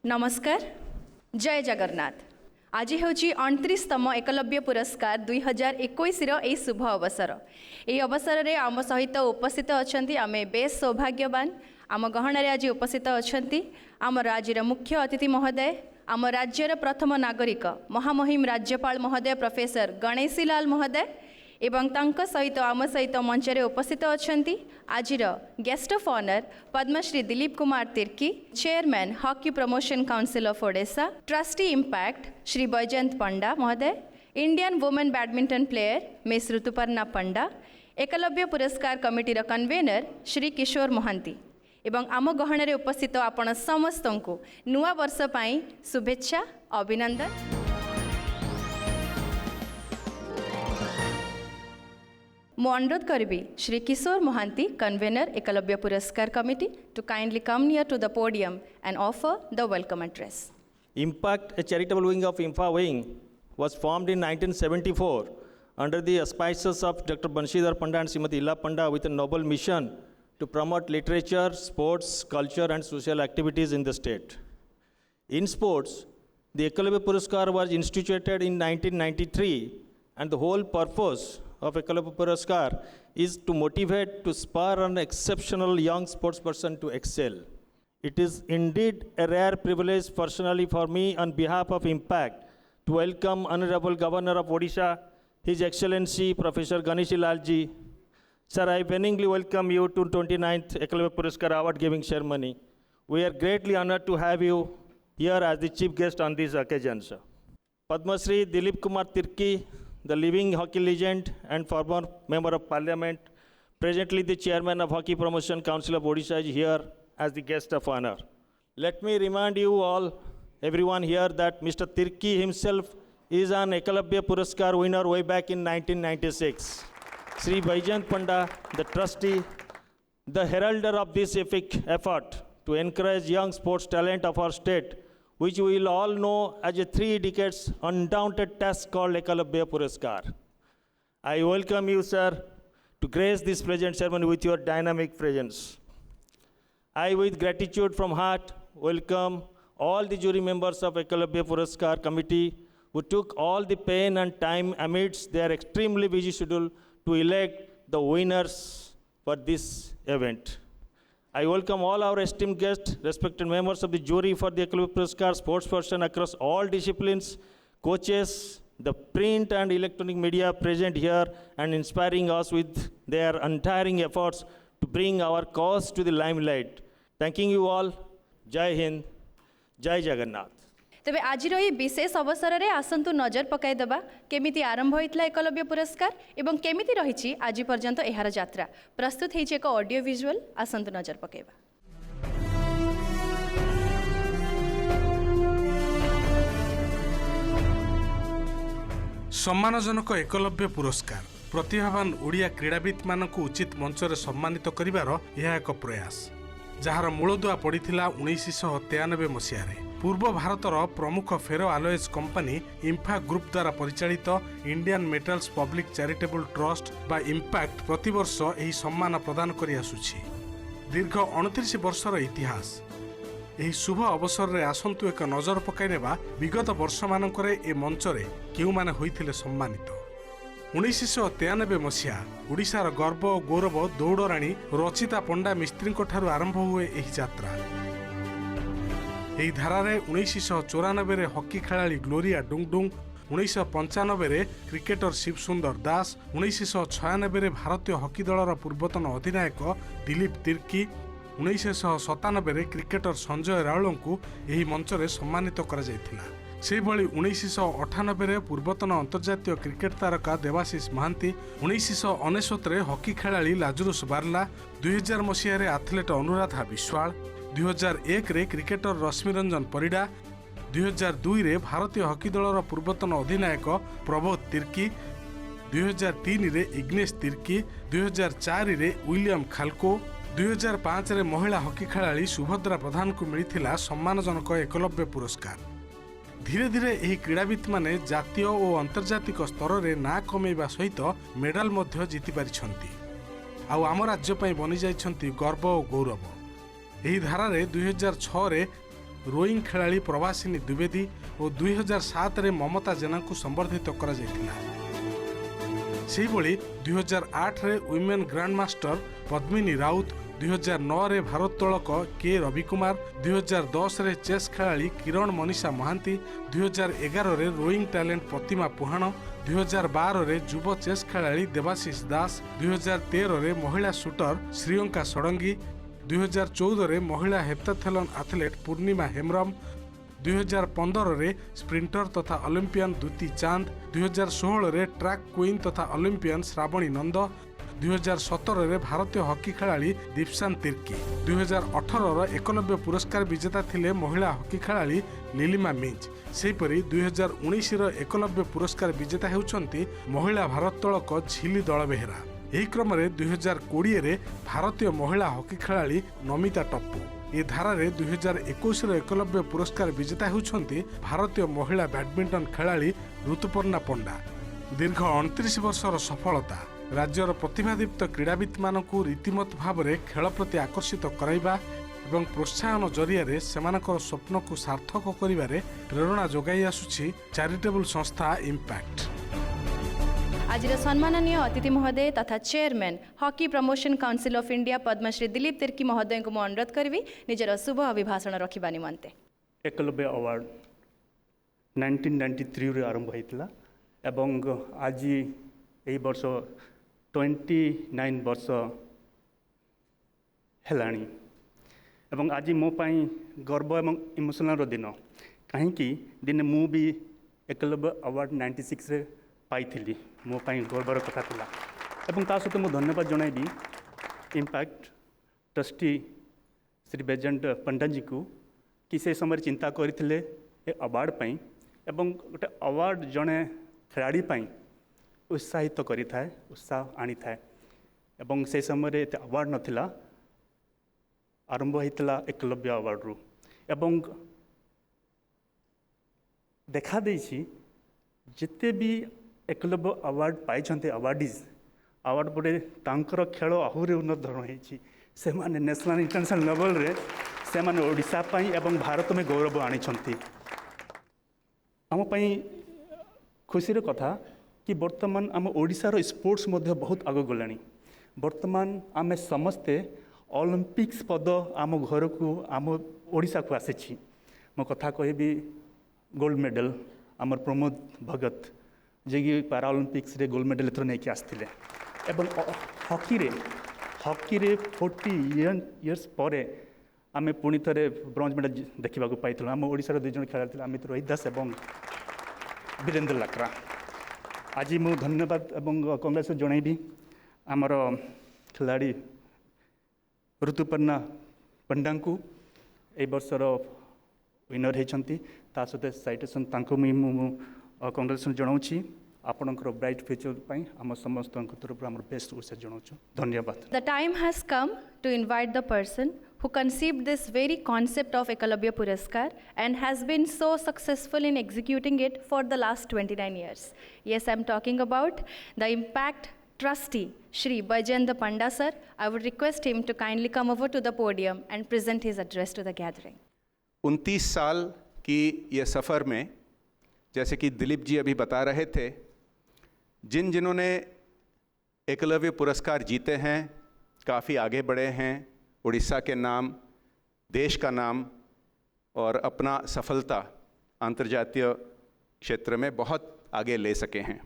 नमस्कार, जय जगन्नाथ। आज हूँ 29तम एकलव्य पुरस्कार 2021 यह शुभ अवसर। यह अवसर में आम सहित उपस्थित अच्छा आम बेस सौभाग्यवान। आम गहन आज उपस्थित अच्छा आम राज्यर मुख्य अतिथि महोदय, आम राज्यर प्रथम नागरिक महामहिम राज्यपाल महोदय प्रोफेसर गणेशी लाल महोदय एवं तांका सहित आम सहित मंचरे उपस्थित अच्छा आजिर guest of honour Padmashri Dilip Kumar Tirkey, chairman hockey promotion council of Odisha, trustee impact Shri Baijayant Panda महोदय, Indian women badminton player miss Rituparna Panda, Ekalavya Puraskar कमिटीर कन्वेनर श्री किशोर महांती एवं आम गहन उपस्थित आपण समस्त को नुआ वर्ष पाई शुभेच्छा अभिनंदन। मु अनुरोध करी Shri Kishore Mahanti convener Ekalavya Puraskar committee to kindly come near to the podium and offer the welcome address. Impact, a charitable wing of IMFA wing, was formed in 1974 under the auspices of Dr. Banshidhar Panda and Srimati Ila Panda with a noble mission to promote literature, sports, culture and social activities in the state. In sports, the Ekalavya Puraskar was instituted in 1993 and the whole purpose of Ekalavya Puraskar is to motivate, to spur an exceptional young sportsperson to excel. It is indeed a rare privilege personally for me on behalf of Impact to welcome Honorable Governor of Odisha, His Excellency Professor Ganeshi Lalji. Sir, I benignly welcome you to 29th Ekalavya Puraskar award giving ceremony. We are greatly honored to have you here as the chief guest on this occasion, sir. Padma Shri Dilip Kumar Tirki, the living hockey legend and former member of parliament, presently the chairman of Hockey Promotion Council of Odisha, is here as the guest of honor. Let me remind you all, everyone here, that Mr. Tirki himself is an Ekalavya Puraskar winner way back in 1996. Sri Baijant Panda, the trustee, the heralder of this epic effort to encourage young sports talent of our state, which we will all know as a 3 decades undaunted task called Ekalavya Puraskar. I welcome you, sir, to grace this present ceremony with your dynamic presence. I, with gratitude from heart, welcome all the jury members of Ekalavya Puraskar committee who took all the pain and time amidst their extremely busy schedule to elect the winners for this event. I welcome all our esteemed guests, respected members of the jury for the Ekalavya Puraskar, sportsperson across all disciplines, coaches, the print and electronic media present here and inspiring us with their untiring efforts to bring our cause to the limelight. Thanking you all. Jai Hind, Jai Jagannath. तेबे आज विशेष अवसर में आसतु नजर पकाईदेवा केमिति आरंभ होता एकलव्य पुरस्कार एवं केमिति रही आज पर्यंत यार यात्रा। प्रस्तुत है एक ऑडियो विजुअल, आसतु नजर पकाइबा। सम्मानजनक एकलव्य पुरस्कार प्रतिभावान ओडिया क्रीड़ाविद मानक उचित मंचरे सम्मानित करिवार यह एक प्रयास जार मूलदुआ पड़िथिला 1993 मसीह। पूर्व भारतर प्रमुख फेरो आलोएज कंपनी इम्फा ग्रुप द्वारा परिचालित Indian metals public charitable trust बा इम्पैक्ट प्रतिवर्ष एही सम्मान प्रदान करि आसुछि। दीर्घ 29 वर्षर इतिहास एही शुभ अवसर रे आसंतु एक नजर पकाइनेबा विगत वर्ष मानकरे ए मंचरे केउ माने होइथिले सम्मानित। 1993 मसीहा ओडिशार गर्व और गौरव दौड़राणी रचिता पंडा मिस्त्री ठारू आरंभ हुए एही यात्रा। एही धारारे 1994 हॉकी खेलाड़ी ग्लोरिया डुंगडुंग, 1995 क्रिकेटर शिव सुंदर दास, 1996 भारतीय हॉकी दलर पूर्वतन अधिनायक दिलीप तिर्की, 1997 क्रिकेटर संजय राउल को एही मंचरे सम्मानित करा जायथिला। से भली 1998 पूर्वतन अंतर्जातीय क्रिकेट तारका देवाशीष महांती, 1999 हॉकी खेलाड़ी लाजुरुस बार्ला, 2000 मसीह एथलेट अनुराधा विश्वाल, 2001 रे क्रिकेटर रश्मि रंजन परिडा, 2002 रे भारतीय हॉकी दलर पूर्वतन अधिनायक प्रबोध तिर्की, 2003 रे इग्नेश तिर्की, 2004 रे विलियम खालको, 2005 रे महिला हॉकी खेलाड़ी सुभद्रा प्रधान को मिलिथिला सम्मानजनक एकलव्य पुरस्कार। धीरे धीरे एही क्रीड़ाविद माने जातीय और अंतर्जातिक स्तर रे ना कमेइबा सहित मेडाल मध्य जीति पारिछंती। आउ आम राज्य पई बनि जाइछंती गर्व और गौरव। एही धारा रे 2006 रे रोईंग खेलाड़ी प्रवासिनी द्विवेदी और 2007 रे ममता जेना को संबर्धित करा जायतिला। सेहिभଳି 2008 रे women grand master Padmini Raut, 2009 रे भारोत्तोलक के रविकुमार, 2010 रे चेस खेलाड़ी किरण मनीषा महांती, 2011 रे रोईंग टैलेंट प्रतिमा पुहाण, 2012 रे युव चेस खेलाड़ी देवाशीष दास, 2013 रे महिला शूटर श्रीयंका षडंगी, 2014 रे महिला हेप्टाथलन एथलीट पूर्णिमा हेम्ब्रम, 2015 रे स्प्रिंटर तथा ओलंपियन दूती चांद, 2016 रे ट्रैक क्वीन तथा ओलंपियन श्रावणी नंद, 2017 रे भारतीय हॉकी खेलाड़ी दीपशान तिर्की, 2018 रो 91 पुरस्कार विजेता थिले महिला हॉकी खेलाड़ी लीलिमा मिंज। सेहिपरि 2019 रो 91 पुरस्कार विजेता हेउचंती महिला भारोत्तोलक झिली दलबेहेरा। एही क्रम रे 2020 रे भारतीय महिला हॉकी खेलाड़ी नमिता टप्पू। ए धारा रे 2021 रो 91 पुरस्कार विजेता हेउचंती भारतीय महिला बैडमिंटन खेलाड़ी ऋतुपर्णा पंडा। दीर्घ 29 वर्षर सफलता राज्यर प्रतिभादीप्त क्रीड़ावित मानकु रीतिमत भाव में खेल प्रति आकर्षित कराइबा एवं प्रोत्साहन जरिया सेमानकर स्वप्न को सार्थक करिबारे प्रेरणा जोगाई आसुछि चैरिटेबल संस्था इम्पैक्ट। आज सम्माननीय अतिथि महोदय तथा chairman hockey promotion council of India Padmashri Dilip Tirkey महोदय को अनुरोध करी निजर शुभ अभिभाषण रखा निमंते। एकलव्य अवार्ड 1993 रे आरंभ होइतिला एवं आज एही वर्ष 29 वर्ष हेलाणी एवं आज मो पाई गर्व एवं इमोशनल दिन कहीं दिने मु भी एकलव्य अवार्ड 96 रे पाई मो पाई गर्वर कथा थिला एवं ता सहित मु धन्यवाद जणाइबी इम्पैक्ट ट्रस्टी श्री बैजयंत पंडा जी को कि से समय चिंता करथिले ए अवार्ड पाई एवं गोटे अवार्ड जड़े खेलाड़ी पाई उत्साहित करिथाए उत्साह आनी थाए एवं से समय एत अवार्ड नथिला आरंभ होइतला एकलव्य अवार्ड रु एवं देखा देछि जिते भी एकलव्य अवार्ड पाई अवार्डीज अवार्ड पड़े तांकर खेल आहुरी उन्नत धरण होइछि से माने नेशनल इंटरनेशनल लेवल रे से माने ओडिशा पाई एवं भारत में गौरव आनी छंती। आम पाई खुशी रे कथा कि वर्तमान आम ओडिशार स्पोर्ट्स मध्य बहुत आग गलानी। वर्तमान आम समस्ते ओलंपिक्स पद आम घर को आम ओडिशा को आसी मो कथा कहबी गोल्ड मेडल आमर प्रमोद भगत जे कि पैराओलंपिक्स रे गोल्ड मेडल एथर नहीं आसते एवं हॉकी रे 40 इयर्स पर आम पुणी थे ब्रोंज मेडल देखा पाई आम ओडिशार 2 जन खेला अमित रोहित दास एवं वीरेंद्र लाक्रा। आज मु धन्यवाद एवं कांग्रेस जनइबी आमर खिलाड़ी ऋतुपर्णा पंडा को ए वर्षर विनर होती सहित साइटेसन कांग्रेस जनाऊँ आपणकर ब्राइट फ्यूचर पाई आम समस्त तरफ आम बेस्ट विशेष जनाऊँ धन्यवाद। The time has come to invite the person who conceived this very concept of Ekalabya Puraskar and has been so successful in executing it for the last 29 years. Yes, I'm talking about the Impact Trustee, Shri Bajendra Panda sir. I would request him to kindly come over to the podium and present his address to the gathering. 29 साल की ये सफ़र में जैसे कि दिलीप जी अभी बता रहे थे, जिन्होंने एकलव्य पुरस्कार जीते हैं काफ़ी आगे बढ़े हैं, उड़ीसा के नाम, देश का नाम और अपना सफलता अंतर्जातीय क्षेत्र में बहुत आगे ले सके हैं।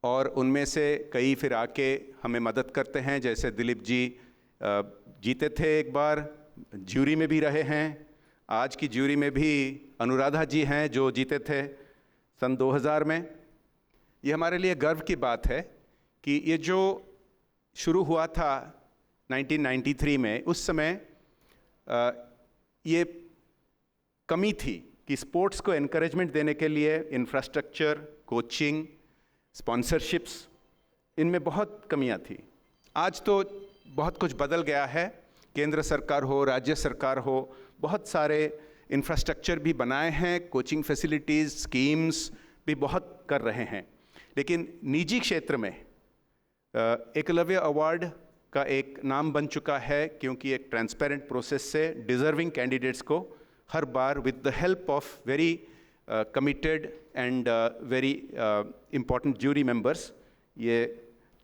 और उनमें से कई फिर आके हमें मदद करते हैं, जैसे दिलीप जी जीते थे एक बार, ज्यूरी में भी रहे हैं, आज की ज्यूरी में भी अनुराधा जी हैं जो जीते थे सन 2000 में। ये हमारे लिए गर्व की बात है कि ये जो शुरू हुआ था 1993 में, उस समय ये कमी थी कि स्पोर्ट्स को एनकरेजमेंट देने के लिए इंफ्रास्ट्रक्चर, कोचिंग, स्पॉन्सरशिप्स, इनमें बहुत कमियां थी। आज तो बहुत कुछ बदल गया है। केंद्र सरकार हो, राज्य सरकार हो, बहुत सारे इंफ्रास्ट्रक्चर भी बनाए हैं, कोचिंग फैसिलिटीज़, स्कीम्स भी बहुत कर रहे हैं। लेकिन निजी क्षेत्र में एकलव्य अवार्ड का एक नाम बन चुका है, क्योंकि एक ट्रांसपेरेंट प्रोसेस से डिज़र्विंग कैंडिडेट्स को हर बार with the help of very committed and very important jury members ये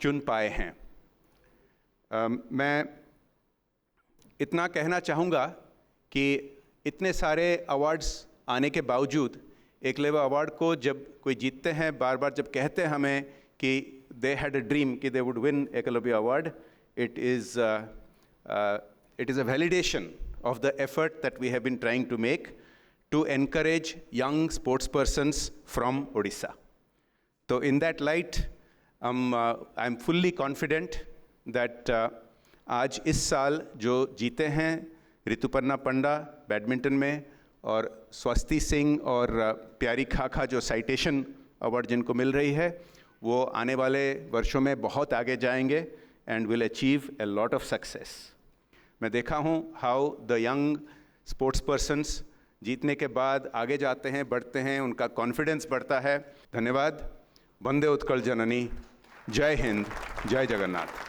चुन पाए हैं। मैं इतना कहना चाहूँगा कि इतने सारे अवार्ड्स आने के बावजूद एकलव्य अवार्ड को जब कोई जीतते हैं, बार बार जब कहते हैं हमें कि दे हैड अ ड्रीम कि they would win Eklavya award, it is a validation of the effort that we have been trying to make to encourage young sports persons from Odisha. So in that light, I'm fully confident that आज इस साल जो जीते हैं ऋतुपर्णा पंडा badminton में और स्वस्ति सिंह और प्यारी खाखा जो साइटेशन अवार्ड जिनको मिल रही है, वो आने वाले वर्षों में बहुत आगे जाएंगे and will achieve a lot of success. मैं देखा हूँ how the young sports persons जीतने के बाद आगे जाते हैं, बढ़ते हैं, उनका कॉन्फिडेंस बढ़ता है। धन्यवाद। वंदे उत्कल जननी। जय हिंद, जय Jagannath.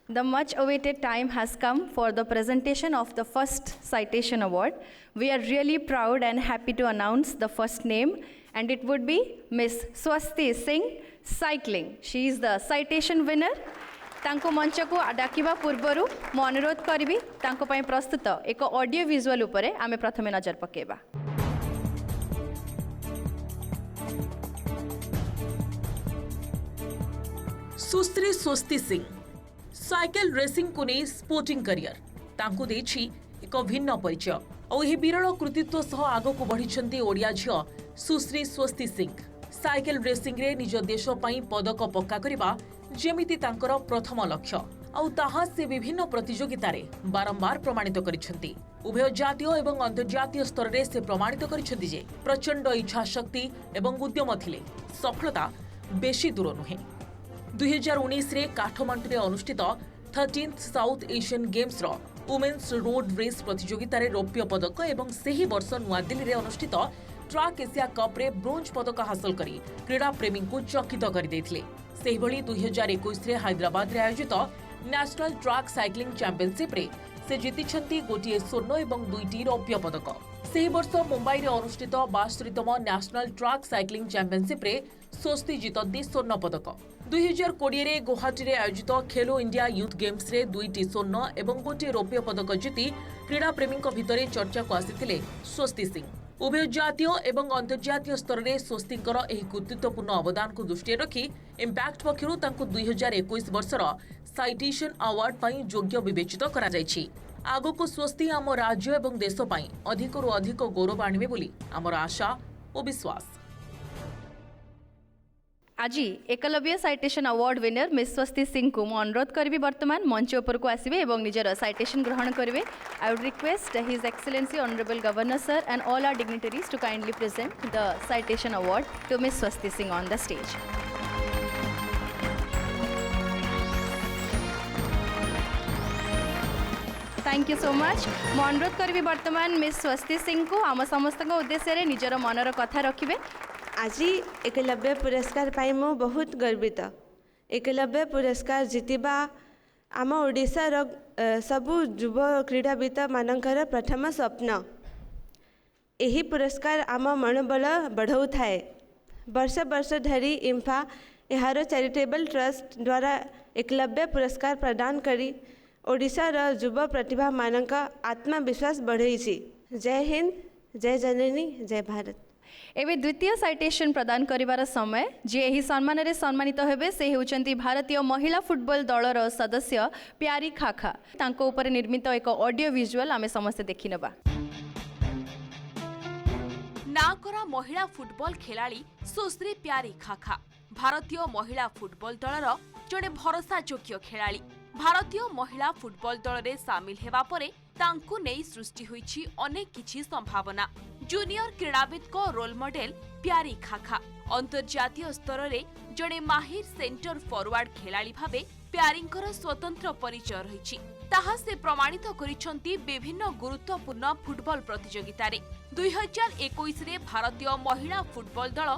The much awaited time has come for the presentation of the first citation award. We are really proud and happy to announce the first name, and it would be Miss Swasti Singh, cycling. She is the citation winner. तांको मंच को डाकिबा पूर्वरु मो अनुरोध करिबी तांको पई प्रस्तुत एक audio visual उपरे आमे प्रथमे नजर पकेबा। सुश्री स्वस्ति सिंह साइकेल रेसिंग को नहीं स्पोर्टिंग करियर तांको देछि एक भिन्न परिचय और यह विरल कृतित्व सह आग को बढ़ी ओडिया झियो सुश्री स्वस्ति सिंह। साइकेल रेसिंग रे निज देश पई पदक पक्का करिबा जेमिति तांकर प्रथम लक्ष्य और ताहा से विभिन्न प्रतियोगिता रे बारंबार प्रमाणित करिसेंती। उभय जातीय एवं अंतर्जातीय स्तर रे से प्रमाणित करिसेंती जे प्रचंड इच्छा शक्ति एवं उद्यम थिले सफलता बेसी दूर नुहे। 2019 रे काठमांडू रे अनुष्ठित 13th साउथ एशियन गेम्स रो वुमेन्स रोड रेस प्रतियोगिता रे रौप्य पदक एवं सेही वर्ष नुआ दिल्ली रे अनुष्ठित ट्रैक एशिया कप रे ब्रोंज पदक हासिल करी क्रीड़ा प्रेमी को चकित कर देथिले। सेही भली 2021 रे हैदराबाद रे आयोजित नेशनल ट्रैक साइक्लिंग चैंपियनशिप रे से जीतिछंती गोटिए स्वर्ण एवं दुईटी रौप्य पदक। सेही वर्ष मुंबई रे अनुष्ठित 62तम नेशनल ट्रैक साइक्लिंग चैंपियनशिप रे स्वस्ति जीतती स्वर्ण पदक। 2020 रे गुवाहाटी रे आयोजित खेलो इंडिया यूथ गेम्स रे दुईटी स्वर्ण एवं गोटे रौप्य पदक जीति क्रीड़ा प्रेमी भितर चर्चा को आसिथिले स्वस्ति सिंह। उभय जातीय एवं अंतर्जातीय स्तर में स्वस्तिंकर एही कृतित्वपूर्ण अवदान को दृष्टि रखी इम्पैक्ट पक्षरु तांको 2021 वर्षर साइटेशन अवार्ड पई योग्य विवेचित करा जायछि। आगको स्वस्ति आम राज्य एवं देश पई अधिकरु अधिक गौरव आनिबे बोली आमर आशा और विश्वास। आज Eklavya citation award winner miss Swasti Singh को मु अनुरोध करी वर्तमान मंच उपर को आसबे और निजर साइटेशन ग्रहण करेंगे। I would request his excellency honourable governor sir and all are dignitaries to kindly present the citation award to miss Swasti Singh on the stage. Thank you so much. मु अनुरोध करी वर्तमान मिस स्वस्ति सिंह को आम समस्त उद्देश्य निजर मनर कथा रखिए। आज एकलव्य पुरस्कार पाई मु बहुत गर्वित। एकलव्य पुरस्कार जीतिबा आम ओडिशार सबु युव क्रीड़ाविद मानकर प्रथम स्वप्न। यही पुरस्कार आम मनोबल बढ़ाऊ थाए। वर्ष वर्ष धरी इम्फा यार चैरिटेबल ट्रस्ट द्वारा एकलव्य पुरस्कार प्रदान करी ओडिशार युव प्रतिभा मानक आत्मविश्वास बढ़ई। जय हिंद, जय जननी, जय भारत। एवं द्वितीय साइटेशन प्रदान करिवार समय जे एही सम्मान रे सम्मानित हेबे से हेउचंती भारतीय महिला फुटबॉल दलर सदस्य प्यारी खाखा। तांको ऊपर निर्मित एक ऑडियो विजुअल आमे समस्त देखि नबा। नाकरा महिला फुटबॉल खेलाड़ी सुश्री प्यारी खाखा भारतीय महिला फुटबॉल दलर जड़े भरोसा योग्य खेलाड़ी। भारतीय महिला फुटबॉल दल रे सामिल हेबा परे तांकु नेई सृष्टि होईछि अनेक किछि संभावना। जूनियर क्रीड़ाविद को रोल मॉडल प्यारी खाखा अंतर्जातीय स्तर रे जड़े माहिर सेंटर फॉरवर्ड खेलाड़ी भाबे प्यारींकर स्वतंत्र परिचय रहिछि। ताहा से प्रमाणित करिसंती विभिन्न गुरुत्वपूर्ण फुटबॉल प्रतियोगिता रे। 2021 रे भारतीय महिला फुटबॉल दल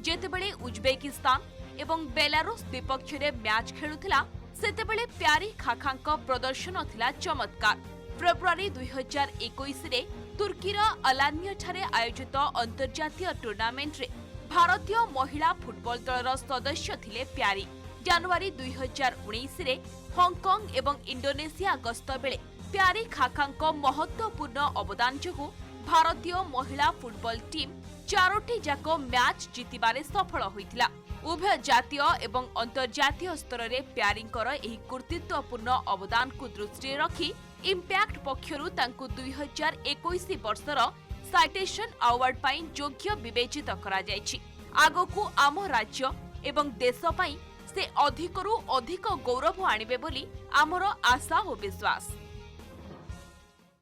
जेतेबेले उज्बेकिस्तान एवं बेलारूस विपक्ष रे मैच खेलुथिला सेतेबेले प्यारी खाखांक प्रदर्शन थिला चमत्कार। फेब्रुआरी 2021 रे तुर्कीर अलान्या ठारे आयोजित अंतर्जातीय टूर्नामेंट रे भारतीय महिला फुटबॉल दलर सदस्य थिले प्यारी। जनवरी 2019 रे हांगकांग एवं इंडोनेशिया गस्त बेले प्यारी खाखांक महत्वपूर्ण अवदान जोगु भारतीय महिला फुटबॉल टीम 4टी जाक मैच जीतिबारे सफल होइतिला। उभय जातीय एवं अंतर्जातीय स्तर में प्यारींकर एही कृतित्वपूर्ण अवदान को दृष्टि रखी इम्पैक्ट पक्षरु तांकु 2021 वर्षर साइटेशन अवार्ड पाई योग्य विवेचित करा जायछि। आगकु आम राज्य एवं देश पाई से अधिकरु अधिक गौरव आनिबे बोली आमर आशा और विश्वास।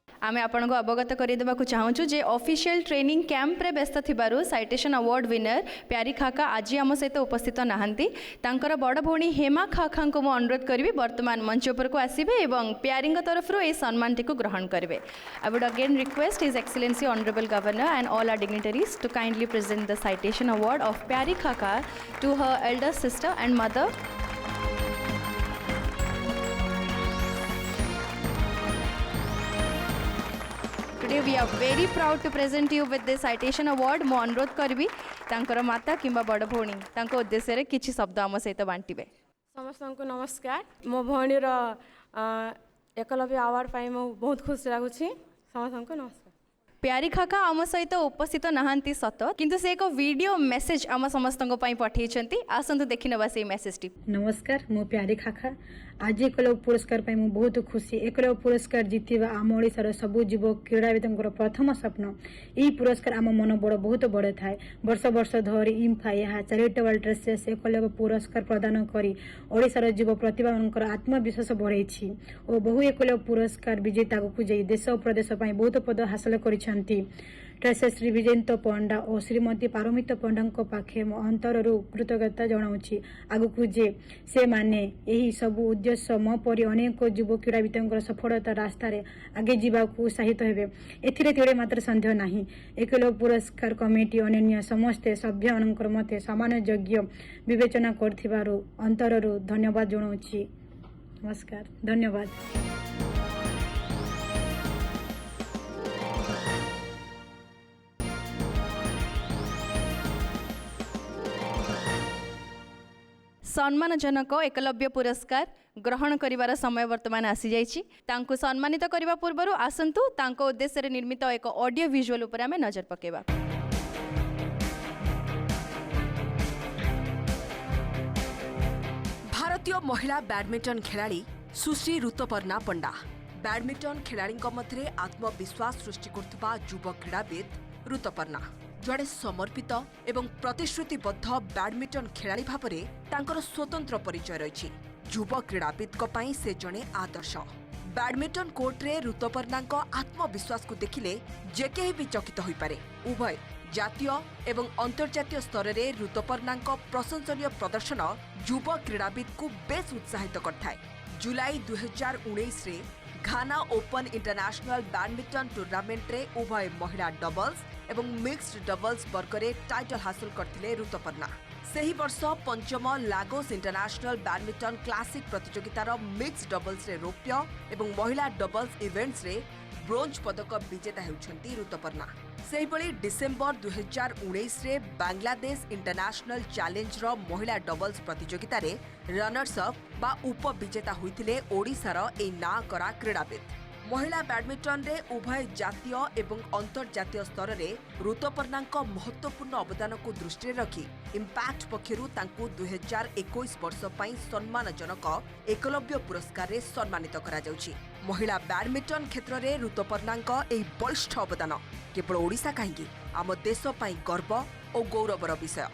आमे आपनको अवगत करिदेबाकु चाहूछु जे ऑफिशियल ट्रेनिंग कैंप रे व्यस्त थिबारु साइटेशन अवार्ड विनर प्यारी खाखा आज आम सहित उपस्थित नाहंती। तांकर बड़ भौणी हेमा खाखा को मु अनुरोध करिवि वर्तमान मंच उपर को आसीबे एवं प्यारींग तरफ ए सम्मानटी को ग्रहण करिवे। I would again request his excellency honourable governor and all our dignitaries to kindly present the citation award of Pyari खाखा to her elder sister and mother. Today we are very proud to present you with this citation award. मो अनुरोध करबी तांकर माता किंबा बड़ भौणी तांको उद्देश्य रे किछि शब्द आम सहित बांटिबे। समस्त नमस्कार। मो भौणीर एकलव्य अवार्ड पाई मो बहुत खुश लागुछि। समस्त नमस्कार। प्यारी खाखा आम सहित उपस्थित नाहांती सत किंतु से एक वीडियो मेसेज आम समस्त पठेइछंती। आसंतु देखि नबा से मेसेज टी। नमस्कार, मो प्यारी खाखा आज एकलव्य पुरस्कार पाई मु बहुत खुशी। एकलव्य पुरस्कार जीतिबा आम ओडिसार सबु युवक क्रीड़ाविदंकर प्रथम स्वप्न। ई पुरस्कार आम मन बड़ बहुत बड़ थाए। वर्ष वर्ष धरी इम्फा यहाँ चैरिटेबल ट्रस्ट एकलव्य पुरस्कार प्रदान करी ओडिसार युव प्रतिभांकर आत्मविश्वास बढ़ाई और बहु एकलव्य पुरस्कार विजेता को जाई देश और प्रदेश पाई बहुत पद हासिल करिसेंती। ट्रस्ट श्री विजयंत पंडा और श्रीमती पारमित पंडा पाखे मो अंतररू कृतज्ञता जनाऊँगी आगकू जे से माने यही सबू उद्देश्य मो परी अनेक युव क्रीड़ाविदंकर सफलता रास्तार आगे जावाक उत्साहित हेबे। एथिरे तेड़े मात्र संदेह नाही। एकलव्य पुरस्कार कमिटी अन्य समस्ते सभ्य मते समान योग्य विवेचना करथिबारु अंतररू धन्यवाद जनाऊँगी। नमस्कार, धन्यवाद। सम्मानजनक एकलव्य पुरस्कार ग्रहण करिवार समय वर्तमान आसी जाइछि। तांको सम्मानित करिवा पूर्वरु आसंतु तांको उद्देश्य रे निर्मित एक ऑडियो विजुअल उपर आमे नजर पकेबा। भारतीय महिला बैडमिंटन खिलाड़ी सुश्री ऋतुपर्णा पंडा बैडमिंटन खिलाड़ी मध्य आत्मविश्वास सृष्टि करथबा युव क्रीड़ाविद ऋतुपर्णा जड़े समर्पित एवं प्रतिश्रुतिबद्ध बैडमिंटन खिलाड़ी भाव में तांकर स्वतंत्र परिचय रही। युव क्रीड़ाविद से जड़े आदर्श। बैडमिंटन कोर्ट रे ऋतुपर्णा आत्मविश्वास को देखिले जे केही भी चकित हो पारे। उभय जातीय एवं अंतर्जातीय स्तर में ऋतुपर्णा प्रशंसनीय प्रदर्शन युव क्रीड़ाविद को बेस उत्साहित करथाय। जुलाई 2019 रे घाना ओपन इंटरनेशनल बैडमिंटन टूर्नामेंट रे उभय महिला डबल्स एवं मिक्स्ड डबल्स वर्ग में टाइटल हासिल करथिले ऋतुपर्णा। सही वर्ष पंचम लागोस इंटरनेशनल बैडमिंटन क्लासिक प्रतियोगितार मिक्स्ड डबल्स रे रौप्य एवं महिला डबल्स इवेंट्स रे ब्रोंज पदक विजेता हेउछंती ऋतुपर्णा। सेहिबळी डिसेंबर 2019 रे बांग्लादेश इंटरनेशनल चैलेंज रो महिला डबल्स प्रतियोगिता रे रनर्स अप बा उपविजेता होइथिले ओडिसार ए ना करा क्रीड़ाविद। महिला बैडमिंटन रे उभय जातीय एवं अंतर्जातीय स्तर में ऋतुपर्णा महत्वपूर्ण अवदान को दृष्टि रखी इम्पैक्ट पक्षरु तांकु 2021 वर्ष पई सम्मानजनक एकलव्य पुरस्कार रे सम्मानित करा जाउछि। महिला बैडमिंटन क्षेत्र में ऋतुपर्णा एही बलिष्ठ अवदान केवल ओडिशा कहीं आम देश पई गर्व और गौरवर विषय।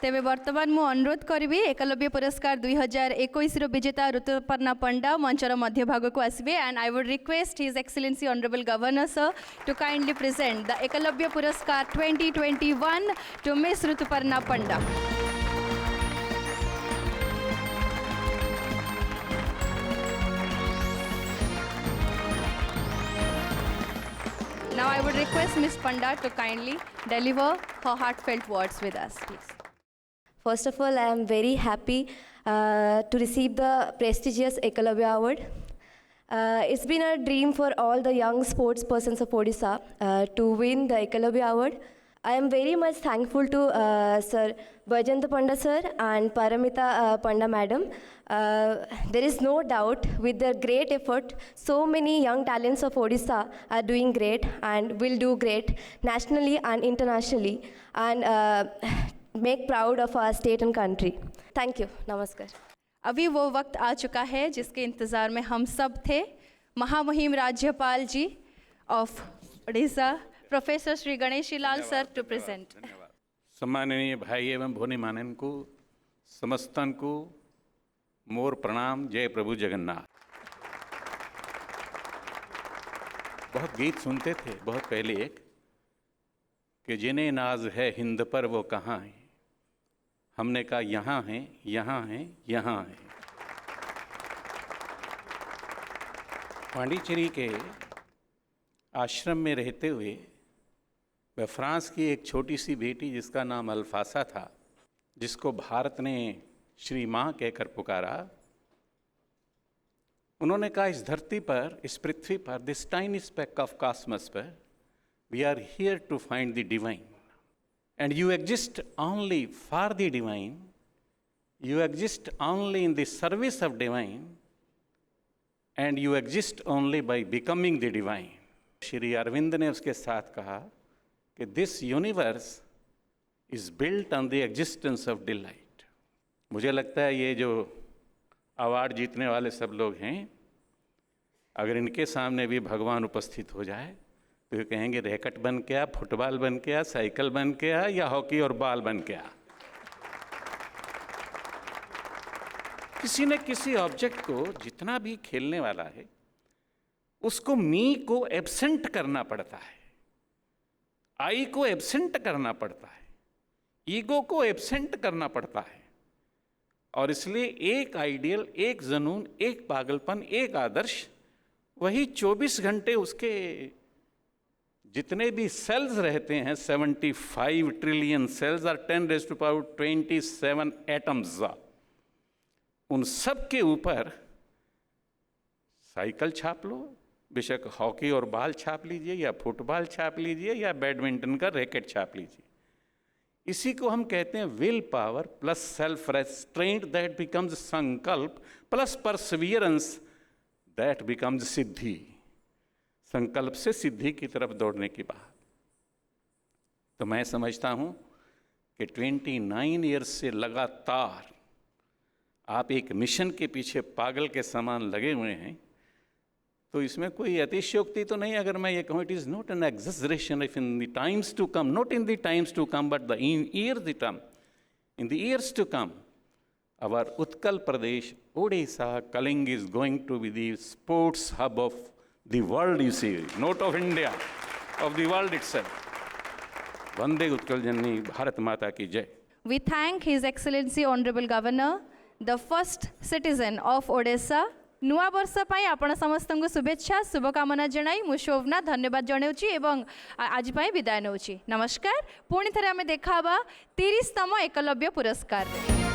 तेबे वर्तमान मु अनुरोध करिवि एकलव्य पुरस्कार 2021 रो विजेता ऋतुपर्णा पंडा मंचर मध्य भाग को आसबे and I would request his excellency honourable governor sir to kindly present the Ekalavya Puraskar 2021 to miss Rituparna Panda. Now I would request Ms. Panda to kindly deliver her heartfelt words with us, please. First of all, I am very happy to receive the prestigious Ekalavya Award. It's been a dream for all the young sports persons of Odisha to win the Ekalavya Award. I am very much thankful to Sir Bajanta Panda sir and Paramita Panda madam. There is no doubt with their great effort, so many young talents of Odisha are doing great and will do great nationally and internationally, and make proud of our state and country. Thank you. Namaskar. अभी वो वक्त आ चुका है जिसके इंतज़ार में हम सब थे। महामहिम राज्यपाल ji of Orissa professor Shri Ganeshi Lal sir to present. सम्माननीय भाई एवं भोनी मानन को समस्तन को मोर प्रणाम। जय प्रभु जगन्नाथ। बहुत गीत सुनते थे बहुत पहले एक कि जिन्हें नाज है हिंद पर वो कहाँ है। हमने कहा यहाँ हैं, यहाँ हैं, यहाँ हैं। पांडिचेरी के आश्रम में रहते हुए वह फ्रांस की एक छोटी सी बेटी जिसका नाम अल्फासा था, जिसको भारत ने श्री माँ कहकर पुकारा, उन्होंने कहा इस धरती पर, इस पृथ्वी पर, this tiny speck of cosmos पर, we are here to find the divine and you exist only for the divine, you exist only in the service of divine, and you exist only by becoming the divine. Shri Aurobindo ने उसके साथ कहा कि this universe is built on the existence of delight. मुझे लगता है ये जो अवार्ड जीतने वाले सब लोग हैं, अगर इनके सामने भी भगवान उपस्थित हो जाए तो ये कहेंगे रैकेट बन के आ, फुटबॉल बन के आ, साइकिल बन के आ, या हॉकी और बॉल बन के आ। किसी न किसी ऑब्जेक्ट को जितना भी खेलने वाला है उसको मी को एब्सेंट करना पड़ता है, आई को एब्सेंट करना पड़ता है, ईगो को एब्सेंट करना पड़ता है, और इसलिए एक आइडियल, एक जुनून, एक पागलपन, एक आदर्श, वही 24 घंटे उसके जितने भी सेल्स रहते हैं, 75 ट्रिलियन सेल्स और 10⁻27 एटम्स, उन सब के ऊपर साइकिल छाप लो, बेशक हॉकी और बॉल छाप लीजिए, या फुटबॉल छाप लीजिए, या बैडमिंटन का रैकेट छाप लीजिए। इसी को हम कहते हैं will power plus self restaurant that becomes संकल्प प्लस परसिवियरेंस दैट बिकम्स सिद्धि। संकल्प से सिद्धि की तरफ दौड़ने की बात। तो मैं समझता हूँ कि 29 ईयर्स से लगातार आप एक मिशन के पीछे पागल के समान लगे हुए हैं, तो इसमें कोई अतिशयोक्ति तो नहीं अगर मैं ये कहूँ it is not an exaggeration if in the times to come, not in the times to come but the years to come, in the years to come, our Utkal Pradesh Odisha Kalinga is going to be the sports hub of the world, you see, not of India, of the world itself. Vande Utkal Janani, Bharat Mata ki jai. We thank His Excellency Honorable Governor, the first citizen of Odisha. नुआ वर्ष पाई आपण समस्तଙ୍କୁ शुभेच्छा शुभकामना जणाई मु शोभना धन्यवाद जणाउची एवं आज पाई विदाय नउची। नमस्कार। पुणी थरे आमे देखाबा 30तम एकलव्य पुरस्कार।